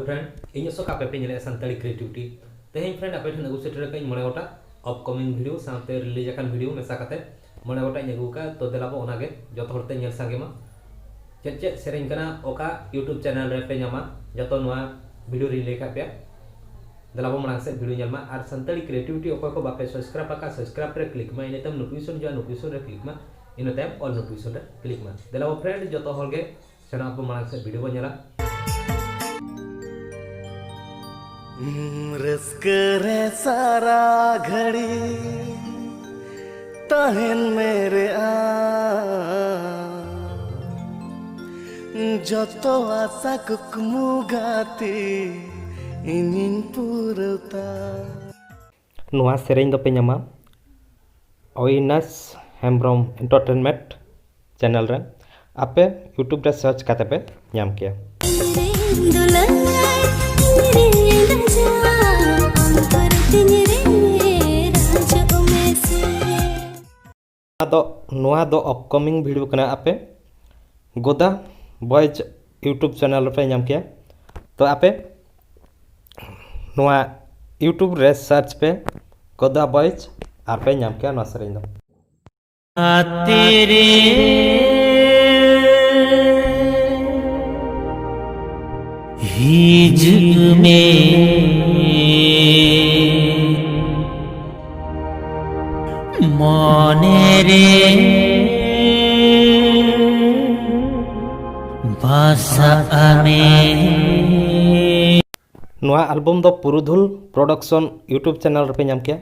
Friend in सोका पे पे नेले संताली क्रिएटिविटी तेहें फ्रेंड आपे ठन अगु सेटर कई मणे गोटा अपकमिंग वीडियो साथे रिलीज अकान वीडियो मेसा काते मणे गोटा अगु का तो देलाबो ओनागे जतो हरते नेल सांगे मा चेक चेक सेरेन कना ओका यूट्यूब चैनल रे पे न्यामा जतो नोआ वीडियो रिलीज का पे देलाबो मणा से वीडियो नेल मा आर संताली क्रिएटिविटी ओको को बापे सब्सक्राइब आका सब्सक्राइब रे क्लिक मा इने तम नोटिफिकेशन जो नोटिफिकेशन रे क्लिक मा इने तम ऑल नोटिफिकेशन रे क्लिक मा देलाबो फ्रेंड जतो होलगे सेना आपो मणा से वीडियो को नेला रस्करे सारा घड़ी तहन मेरे जतो आशा कुकमु गाती इनिन पुरता नुआ सेरेन दो पे ᱧᱟᱢᱟ अविनाश हेम्ब्रम एंटरटेनमेंट चैनल रे आपे यूट्यूब रे सर्च काते पे ᱧᱟᱢ केया नुआ दो अपकमिंग वीडियो कना आपे गोदा बॉयज यूट्यूब चैनल पे ᱧᱟᱢ केया तो आपे नुआ यूट्यूब रे सर्च पे गोदा बॉयज आप पे ᱧᱟᱢ केया नुआ सेरेन दो तेरे हिज में मने रे भाषा में नुआ एल्बम दो पुरुधुल प्रोडक्शन यूट्यूब चैनल पे ᱧᱟᱢ केया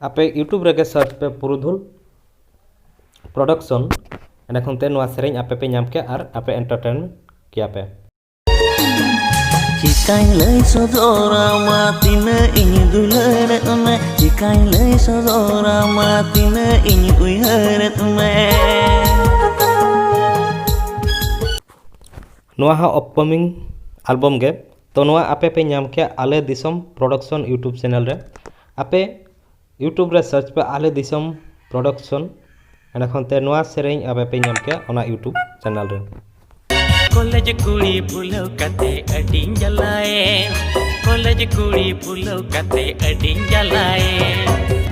आपे यूट्यूब रे सर्च पे पुरुधुल प्रोडक्शन एंडखन ते नुआ सेरेन आपे पे ᱧᱟᱢ केया आर आपे एंटरटेन किया पे चिकाई लई सदोरा मातिना इनी दुलर में चिकाई लई सदोरा मातिना इनी उयहर में नुआ हा अपकमिंग एल्बम गे तो नुआ आपे पे ᱧᱟᱢ केया आले दिसम प्रोडक्शन यूट्यूब चैनल रे आपे यूट्यूब रे सर्च पे आले दिसम प्रोडक्शन एंडखन ते नुआ सेरेन आपे पे ᱧाम केया ओना यूट्यूब चैनल रे कॉलेज कुड़ी फुलो कते अडिन जलाए कॉलेज कुड़ी फुलो कते अडिन जलाए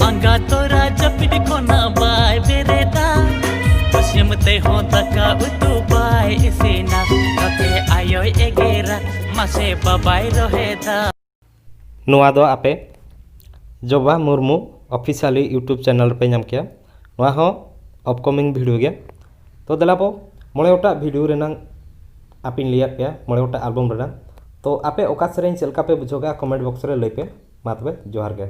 अंगा तोरा जपिड कोना बाय बेरेदा पश्चिम ते हो तका उतु बाय इसेना कते आयो एगेरा मासे बाबाई रहेदा नुआ दो आपे Joba Murmu officially YouTube channel पे ᱧᱟᱢ केया नुआ हो अपकमिंग वीडियो गे तो देलाबो मोळे ओटा वीडियो रेनांग आपिन लिया पे मोळे ओटा एल्बम रेना तो आपे ओका सेरेन चलका पे बुझोगा कमेंट बॉक्स रे लई पे मा तबे जोहार गे।